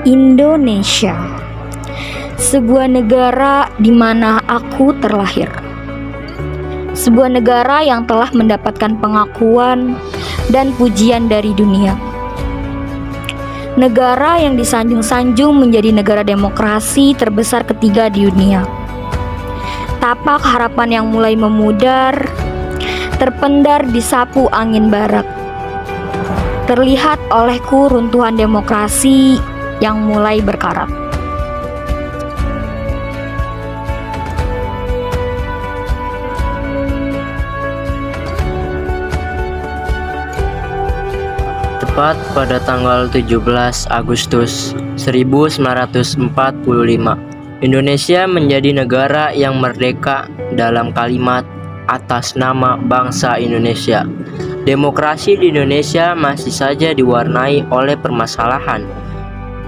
Indonesia, sebuah negara di mana aku terlahir. Sebuah negara yang telah mendapatkan pengakuan dan pujian dari dunia. Negara yang disanjung-sanjung menjadi negara demokrasi terbesar ketiga di dunia. Tapak harapan yang mulai memudar, terpendar di sapu angin barat. Terlihat olehku runtuhan demokrasi yang mulai berkarat. Tepat pada tanggal 17 Agustus 1945, Indonesia menjadi negara yang merdeka dalam kalimat atas nama bangsa Indonesia. Demokrasi di Indonesia masih saja diwarnai oleh permasalahan.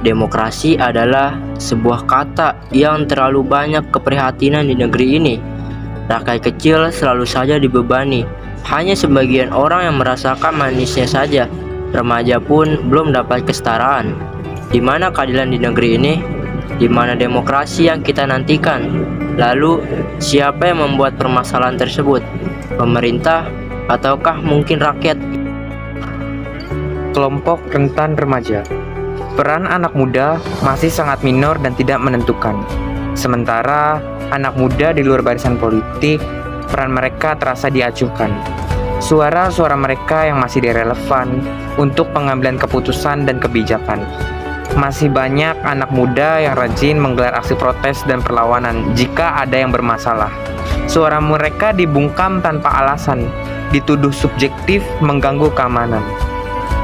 Demokrasi adalah sebuah kata yang terlalu banyak keprihatinan di negeri ini. Rakyat kecil selalu saja dibebani. Hanya sebagian orang yang merasakan manisnya saja. Remaja pun belum dapat kesetaraan. Di mana keadilan di negeri ini? Di mana demokrasi yang kita nantikan? Lalu, siapa yang membuat permasalahan tersebut? Pemerintah ataukah mungkin rakyat? Kelompok rentan remaja. Peran anak muda masih sangat minor dan tidak menentukan. Sementara anak muda di luar barisan politik, peran mereka terasa diacuhkan. Suara-suara mereka yang masih direlevan untuk pengambilan keputusan dan kebijakan. Masih banyak anak muda yang rajin menggelar aksi protes dan perlawanan jika ada yang bermasalah. Suara mereka dibungkam tanpa alasan, dituduh subjektif mengganggu keamanan.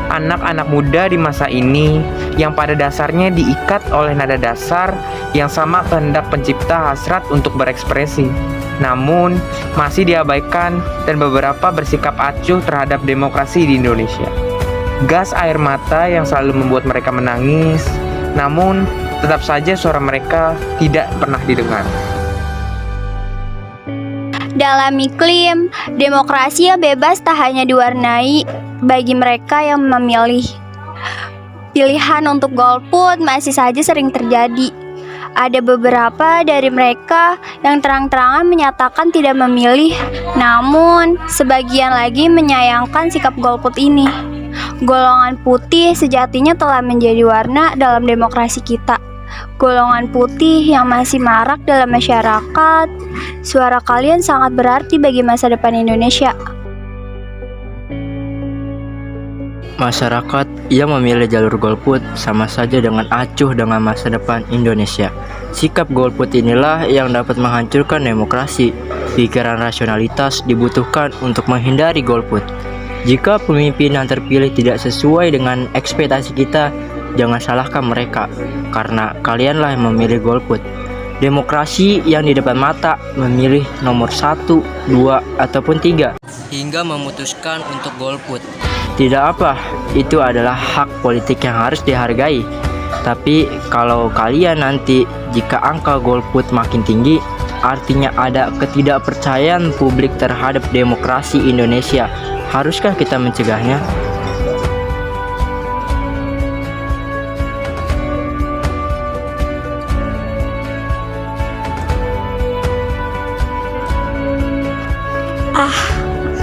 Anak-anak muda di masa ini yang pada dasarnya diikat oleh nada dasar yang sama kehendak pencipta hasrat untuk berekspresi, namun masih diabaikan dan beberapa bersikap acuh terhadap demokrasi di Indonesia. Gas air mata yang selalu membuat mereka menangis, namun tetap saja suara mereka tidak pernah didengar. Dalam iklim demokrasi yang bebas tak hanya diwarnai bagi mereka yang memilih. Pilihan untuk golput masih saja sering terjadi. Ada beberapa dari mereka yang terang-terangan menyatakan tidak memilih, namun sebagian lagi menyayangkan sikap golput ini. Golongan putih sejatinya telah menjadi warna dalam demokrasi kita. Golongan putih yang masih marak dalam masyarakat, suara kalian sangat berarti bagi masa depan Indonesia. Masyarakat yang memilih jalur golput sama saja dengan acuh dengan masa depan Indonesia. Sikap golput inilah yang dapat menghancurkan demokrasi. Pikiran rasionalitas dibutuhkan untuk menghindari golput. Jika pemimpin yang terpilih tidak sesuai dengan ekspektasi kita, jangan salahkan mereka, karena kalianlah yang memilih golput. Demokrasi yang di depan mata memilih nomor 1, 2, ataupun 3 hingga memutuskan untuk golput. Tidak apa, itu adalah hak politik yang harus dihargai. Tapi kalau kalian nanti jika angka golput makin tinggi, artinya ada ketidakpercayaan publik terhadap demokrasi Indonesia. Haruskah kita mencegahnya?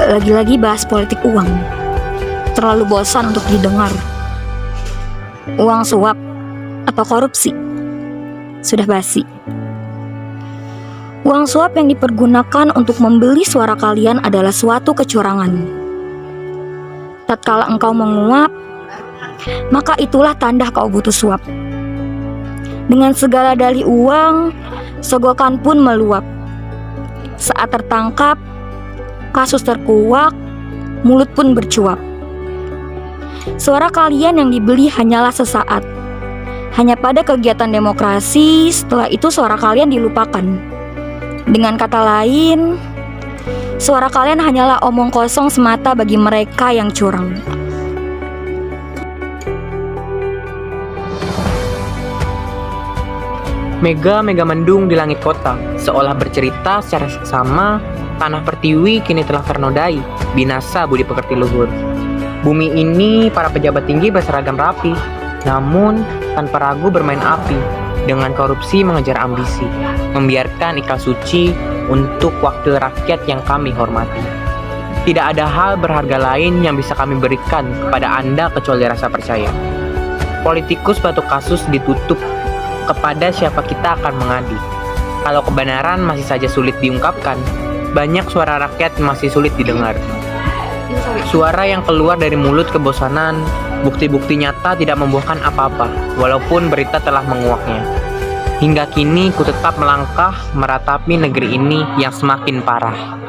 Lagi-lagi bahas politik uang. Terlalu bosan untuk didengar. Uang suap atau korupsi sudah basi. Uang suap yang dipergunakan untuk membeli suara kalian adalah suatu kecurangan. Tatkala engkau menguap, maka itulah tanda kau butuh suap. Dengan segala dalih uang, sogokan pun meluap. Saat tertangkap, kasus terkuak, mulut pun bercuap. Suara kalian yang dibeli hanyalah sesaat. Hanya pada kegiatan demokrasi, setelah itu suara kalian dilupakan. Dengan kata lain, suara kalian hanyalah omong kosong semata bagi mereka yang curang. Mega mendung di langit kota, seolah bercerita secara seksama, tanah pertiwi kini telah ternodai, binasa budi pekerti luhur. Bumi ini para pejabat tinggi berseragam rapi, namun tanpa ragu bermain api, dengan korupsi mengejar ambisi, membiarkan ikal suci untuk wakil rakyat yang kami hormati. Tidak ada hal berharga lain yang bisa kami berikan kepada Anda kecuali rasa percaya. Politikus batu kasus ditutup kepada siapa kita akan mengadu. Kalau kebenaran masih saja sulit diungkapkan, banyak suara rakyat masih sulit didengar. Suara yang keluar dari mulut kebosanan, bukti-bukti nyata tidak membuahkan apa-apa, walaupun berita telah menguaknya. Hingga kini ku tetap melangkah meratapi negeri ini yang semakin parah.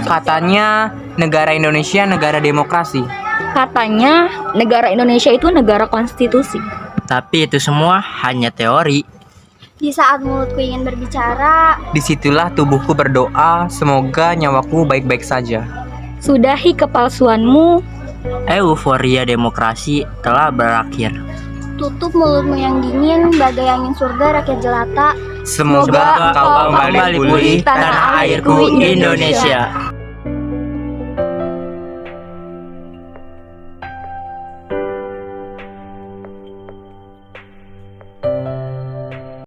Katanya negara Indonesia negara demokrasi. Katanya negara Indonesia itu negara konstitusi. Tapi itu semua hanya teori. Di saat mulutku ingin berbicara, Disitulah tubuhku berdoa, semoga nyawaku baik-baik saja. Sudahi kepalsuanmu. Euforia demokrasi telah berakhir. tutup mulutmu yang dingin, bagai angin surga rakyat jelata. Semoga kau kembali pulih tanah airku Indonesia.